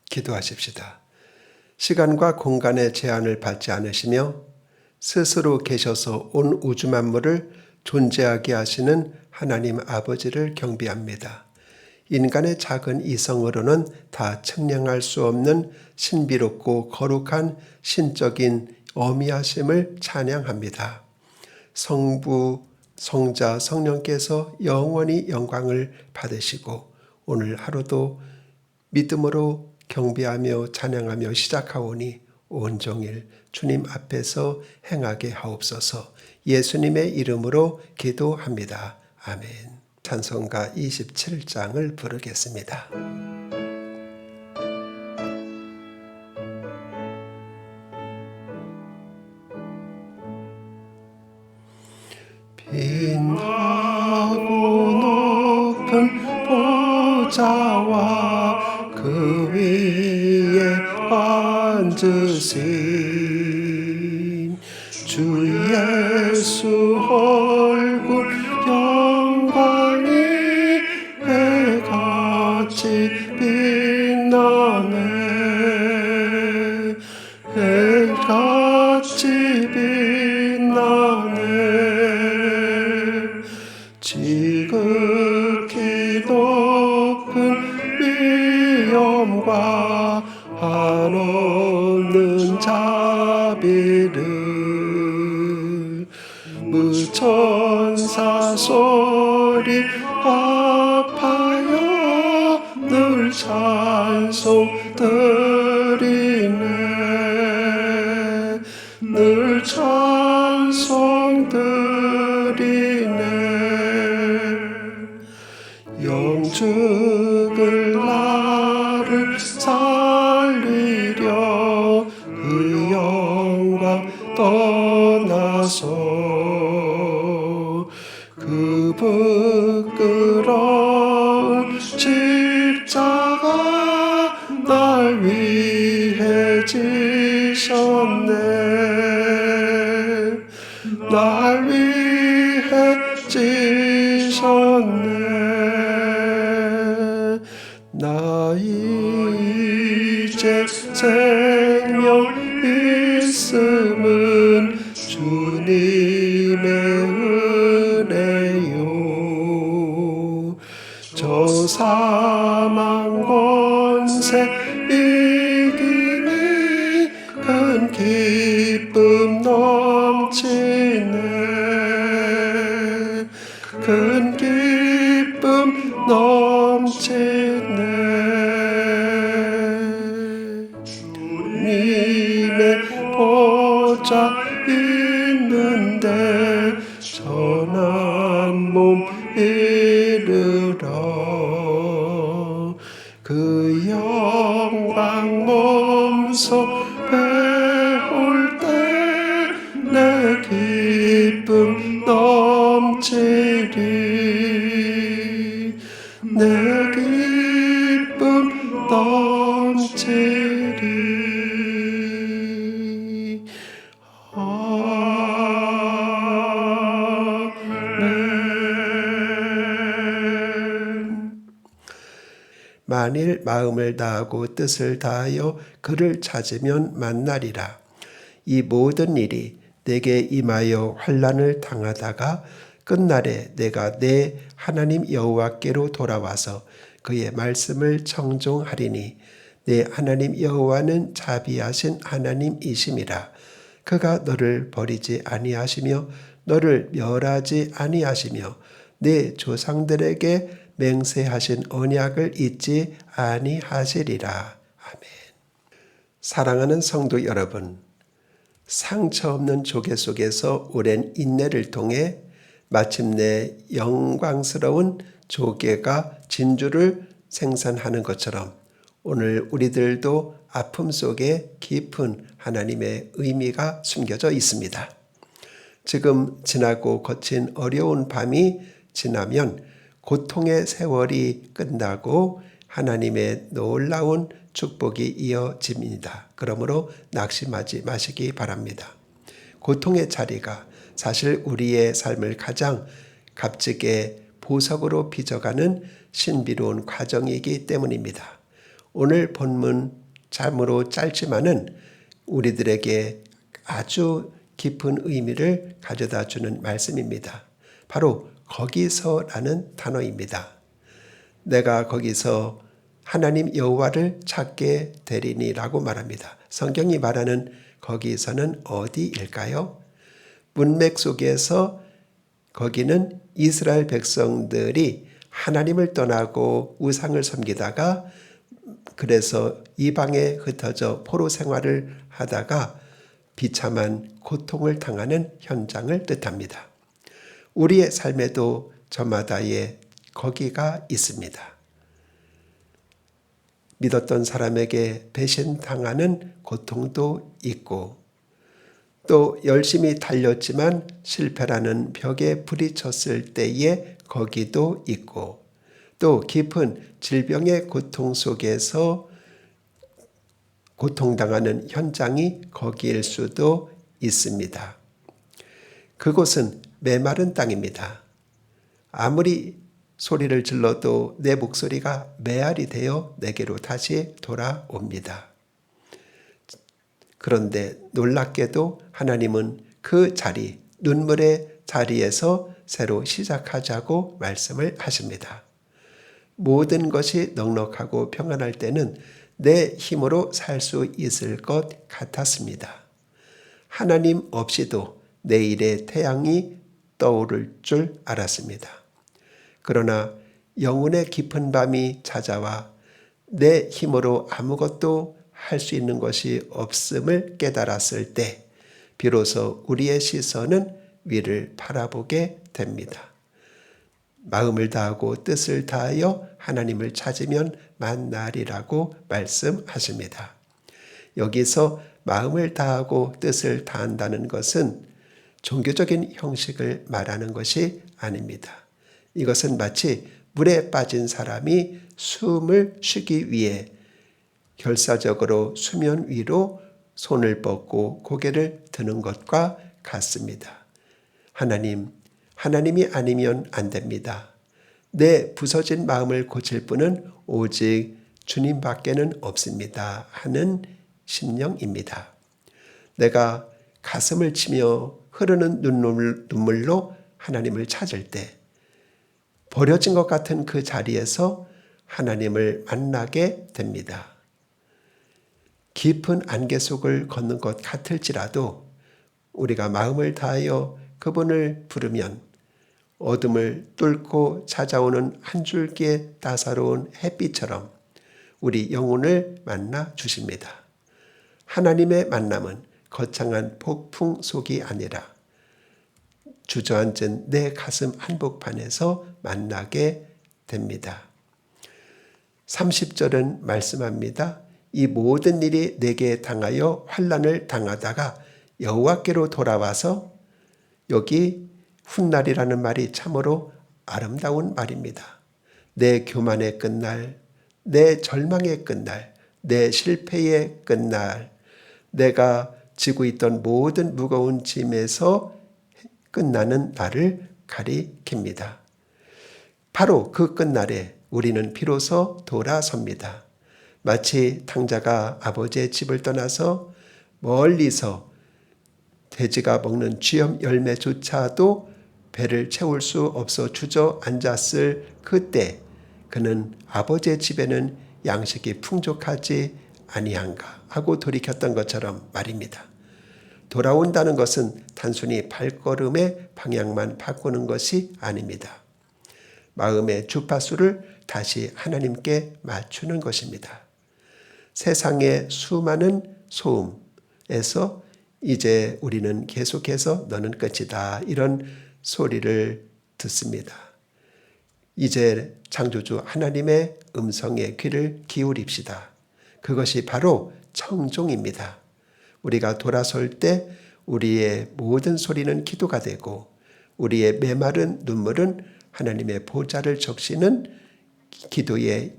기도하십시다. 시간과 공간의 제한을 받지 않으시며 스스로 계셔서 온 우주 만물을 존재하게 하시는 하나님 아버지를 경배합니다. 인간의 작은 이성으로는 다 측량할 수 없는 신비롭고 거룩한 신적인 어미하심을 찬양합니다. 성부, 성자, 성령께서 영원히 영광을 받으시고 오늘 하루도 믿음으로 경배하며 찬양하며 시작하오니 온종일 주님 앞에서 행하게 하옵소서. 예수님의 이름으로 기도합니다. 아멘. 찬송가 27장을 부르겠습니다. 빛나고 높은 보좌와 그 위에 앉으신 주 예수 얼굴 영광이 해같이 빛나네. 해같이 빛나네. 지극히 높은 위엄과 한없는 자비를 무천사 소리 합하여 늘 찬송 드리네. 늘 찬송 드리네. 영죽을 나를 살리려 그 영광 떠나서 그 부끄러운 십자가 날 위해 지셨네. 날 위해 지셨네. 나 이제 생명 있음은 주님의 은혜요. 저 사망 권세 이기니 큰 기쁨 넘치네. 큰 기쁨 넘치네. 주님의 보좌 있는데 전한 몸 이르러 그 영광 몸소 배울 때 내 기쁨 넘치리. 내 기쁨 넘치리. 아멘. 만일 마음을 다하고 뜻을 다하여 그를 찾으면 만나리라. 이 모든 일이 내게 임하여 환난을 당하다가 끝날에 내가 내 하나님 여호와께로 돌아와서 그의 말씀을 청종하리니 내 하나님 여호와는 자비하신 하나님이심이라. 그가 너를 버리지 아니하시며 너를 멸하지 아니하시며 내 조상들에게 맹세하신 언약을 잊지 아니하시리라. 아멘. 사랑하는 성도 여러분, 상처 없는 조개 속에서 오랜 인내를 통해 마침내 영광스러운 조개가 진주를 생산하는 것처럼 오늘 우리들도 아픔 속에 깊은 하나님의 의미가 숨겨져 있습니다. 지금 지나고 거친 어려운 밤이 지나면 고통의 세월이 끝나고 하나님의 놀라운 축복이 이어집니다. 그러므로 낙심하지 마시기 바랍니다. 고통의 자리가 사실 우리의 삶을 가장 값지게 보석으로 빚어가는 신비로운 과정이기 때문입니다. 오늘 본문 참으로 짧지만은 우리들에게 아주 깊은 의미를 가져다 주는 말씀입니다. 바로 거기서라는 단어입니다. 내가 거기서 하나님 여호와를 찾게 되리니라고 말합니다. 성경이 말하는 거기서는 어디일까요? 문맥 속에서 거기는 이스라엘 백성들이 하나님을 떠나고 우상을 섬기다가 그래서 이방에 흩어져 포로 생활을 하다가 비참한 고통을 당하는 현장을 뜻합니다. 우리의 삶에도 저마다의 거기가 있습니다. 믿었던 사람에게 배신당하는 고통도 있고 또 열심히 달렸지만 실패라는 벽에 부딪혔을 때의 거기도 있고 또 깊은 질병의 고통 속에서 고통당하는 현장이 거기일 수도 있습니다. 그곳은 메마른 땅입니다. 아무리 소리를 질러도 내 목소리가 메아리 되어 내게로 다시 돌아옵니다. 그런데 놀랍게도 하나님은 그 자리, 눈물의 자리에서 새로 시작하자고 말씀을 하십니다. 모든 것이 넉넉하고 평안할 때는 내 힘으로 살 수 있을 것 같았습니다. 하나님 없이도 내일의 태양이 떠오를 줄 알았습니다. 그러나 영혼의 깊은 밤이 찾아와 내 힘으로 아무것도 할 수 있는 것이 없음을 깨달았을 때 비로소 우리의 시선은 위를 바라보게 됩니다. 마음을 다하고 뜻을 다하여 하나님을 찾으면 만나리라고 말씀하십니다. 여기서 마음을 다하고 뜻을 다한다는 것은 종교적인 형식을 말하는 것이 아닙니다. 이것은 마치 물에 빠진 사람이 숨을 쉬기 위해 결사적으로 수면 위로 손을 뻗고 고개를 드는 것과 같습니다. 하나님이 아니면 안 됩니다. 내 부서진 마음을 고칠 분은 오직 주님밖에는 없습니다. 하는 심령입니다. 내가 가슴을 치며 흐르는 눈물로 하나님을 찾을 때 버려진 것 같은 그 자리에서 하나님을 만나게 됩니다. 깊은 안개 속을 걷는 것 같을지라도 우리가 마음을 다하여 그분을 부르면 어둠을 뚫고 찾아오는 한 줄기의 따사로운 햇빛처럼 우리 영혼을 만나 주십니다. 하나님의 만남은 거창한 폭풍 속이 아니라 주저앉은 내 가슴 한복판에서 만나게 됩니다. 30절은 말씀합니다. 이 모든 일이 내게 당하여 환난을 당하다가 여호와께로 돌아와서 여기 훗날이라는 말이 참으로 아름다운 말입니다. 내 교만의 끝날, 내 절망의 끝날, 내 실패의 끝날, 내가 지고 있던 모든 무거운 짐에서 끝나는 날을 가리킵니다. 바로 그 끝날에 우리는 비로소 돌아섭니다. 마치 탕자가 아버지의 집을 떠나서 멀리서 돼지가 먹는 쥐염 열매조차도 배를 채울 수 없어 주저앉았을 그때 그는 아버지의 집에는 양식이 풍족하지 아니한가 하고 돌이켰던 것처럼 말입니다. 돌아온다는 것은 단순히 발걸음의 방향만 바꾸는 것이 아닙니다. 마음의 주파수를 다시 하나님께 맞추는 것입니다. 세상의 수많은 소음에서 이제 우리는 계속해서 너는 끝이다 이런 소리를 듣습니다. 이제 창조주 하나님의 음성에 귀를 기울입시다. 그것이 바로 청종입니다. 우리가 돌아설 때 우리의 모든 소리는 기도가 되고 우리의 메마른 눈물은 하나님의 보좌를 적시는 기도의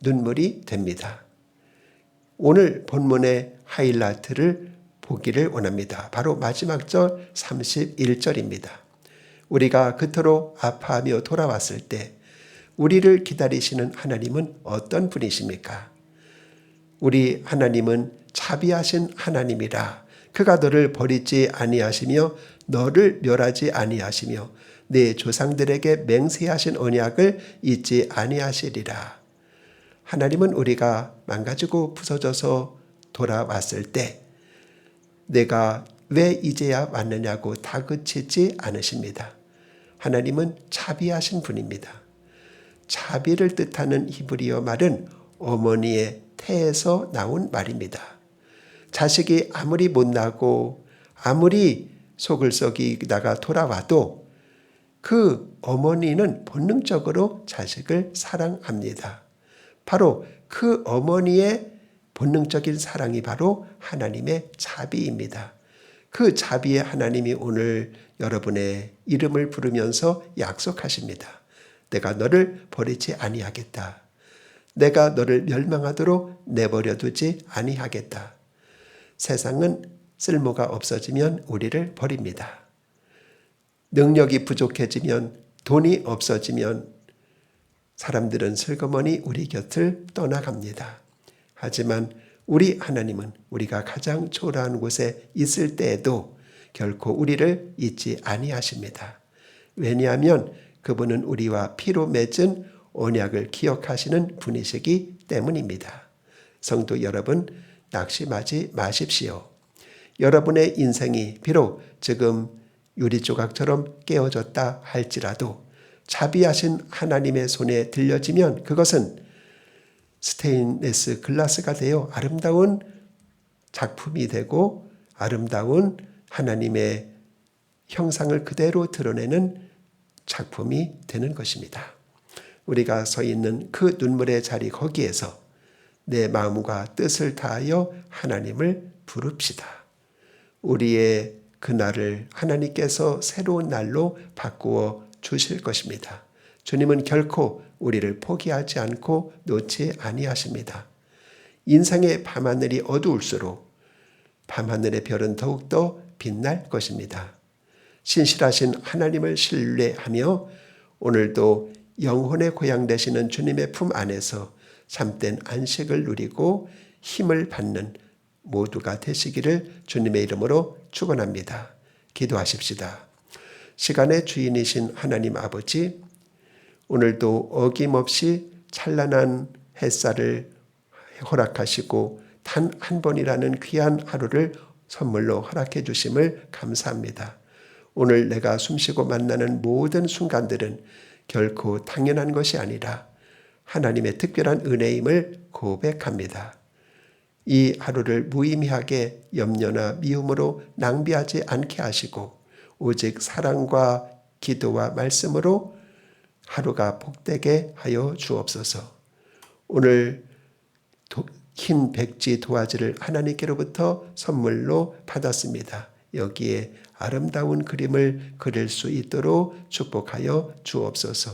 눈물이 됩니다. 오늘 본문의 하이라이트를 보기를 원합니다. 바로 마지막 절 31절입니다. 우리가 그토록 아파하며 돌아왔을 때 우리를 기다리시는 하나님은 어떤 분이십니까? 우리 하나님은 자비하신 하나님이라. 그가 너를 버리지 아니하시며 너를 멸하지 아니하시며 내 조상들에게 맹세하신 언약을 잊지 아니하시리라. 하나님은 우리가 망가지고 부서져서 돌아왔을 때 내가 왜 이제야 왔느냐고 다그치지 않으십니다. 하나님은 자비하신 분입니다. 자비를 뜻하는 히브리어 말은 어머니의 태에서 나온 말입니다. 자식이 아무리 못나고 아무리 속을 썩이다가 돌아와도 그 어머니는 본능적으로 자식을 사랑합니다. 바로 그 어머니의 본능적인 사랑이 바로 하나님의 자비입니다. 그 자비의 하나님이 오늘 여러분의 이름을 부르면서 약속하십니다. 내가 너를 버리지 아니하겠다. 내가 너를 멸망하도록 내버려 두지 아니하겠다. 세상은 쓸모가 없어지면 우리를 버립니다. 능력이 부족해지면, 돈이 없어지면 사람들은 슬그머니 우리 곁을 떠나갑니다. 하지만 우리 하나님은 우리가 가장 초라한 곳에 있을 때에도 결코 우리를 잊지 아니하십니다. 왜냐하면 그분은 우리와 피로 맺은 언약을 기억하시는 분이시기 때문입니다. 성도 여러분, 낙심하지 마십시오. 여러분의 인생이 비록 지금 유리조각처럼 깨어졌다 할지라도 자비하신 하나님의 손에 들려지면 그것은 스테인레스 글라스가 되어 아름다운 작품이 되고 아름다운 하나님의 형상을 그대로 드러내는 작품이 되는 것입니다. 우리가 서 있는 그 눈물의 자리 거기에서 내 마음과 뜻을 다하여 하나님을 부릅시다. 우리의 그날을 하나님께서 새로운 날로 바꾸어 주실 것입니다. 주님은 결코 우리를 포기하지 않고 놓지 아니하십니다. 인생의 밤하늘이 어두울수록 밤하늘의 별은 더욱더 빛날 것입니다. 신실하신 하나님을 신뢰하며 오늘도 영혼의 고향 되시는 주님의 품 안에서 참된 안식을 누리고 힘을 받는 모두가 되시기를 주님의 이름으로 축원합니다. 기도하십시다. 시간의 주인이신 하나님 아버지, 오늘도 어김없이 찬란한 햇살을 허락하시고 단 한 번이라는 귀한 하루를 선물로 허락해 주심을 감사합니다. 오늘 내가 숨쉬고 만나는 모든 순간들은 결코 당연한 것이 아니라 하나님의 특별한 은혜임을 고백합니다. 이 하루를 무의미하게 염려나 미움으로 낭비하지 않게 하시고 오직 사랑과 기도와 말씀으로 하루가 복되게 하여 주옵소서. 오늘 흰 백지 도화지를 하나님께로부터 선물로 받았습니다. 여기에 아름다운 그림을 그릴 수 있도록 축복하여 주옵소서.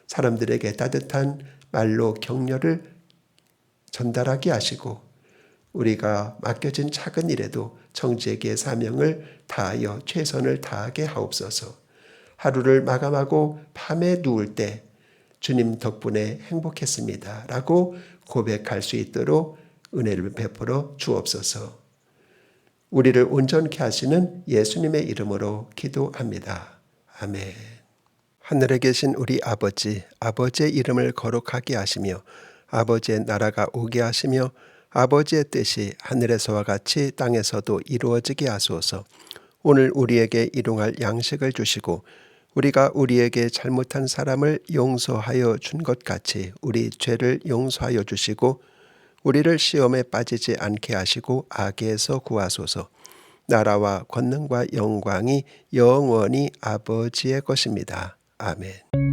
사람들에게 따뜻한 말로 격려를 전달하게 하시고 우리가 맡겨진 작은 일에도 청지에게 사명을 다하여 최선을 다하게 하옵소서. 하루를 마감하고 밤에 누울 때 주님 덕분에 행복했습니다 라고 고백할 수 있도록 은혜를 베풀어 주옵소서. 우리를 온전케 하시는 예수님의 이름으로 기도합니다. 아멘. 하늘에 계신 우리 아버지, 아버지의 이름을 거룩하게 하시며 아버지의 나라가 오게 하시며 아버지의 뜻이 하늘에서와 같이 땅에서도 이루어지게 하소서. 오늘 우리에게 일용할 양식을 주시고 우리가 우리에게 잘못한 사람을 용서하여 준 것 같이 우리 죄를 용서하여 주시고 우리를 시험에 빠지지 않게 하시고 악에서 구하소서. 나라와 권능과 영광이 영원히 아버지의 것입니다. 아멘.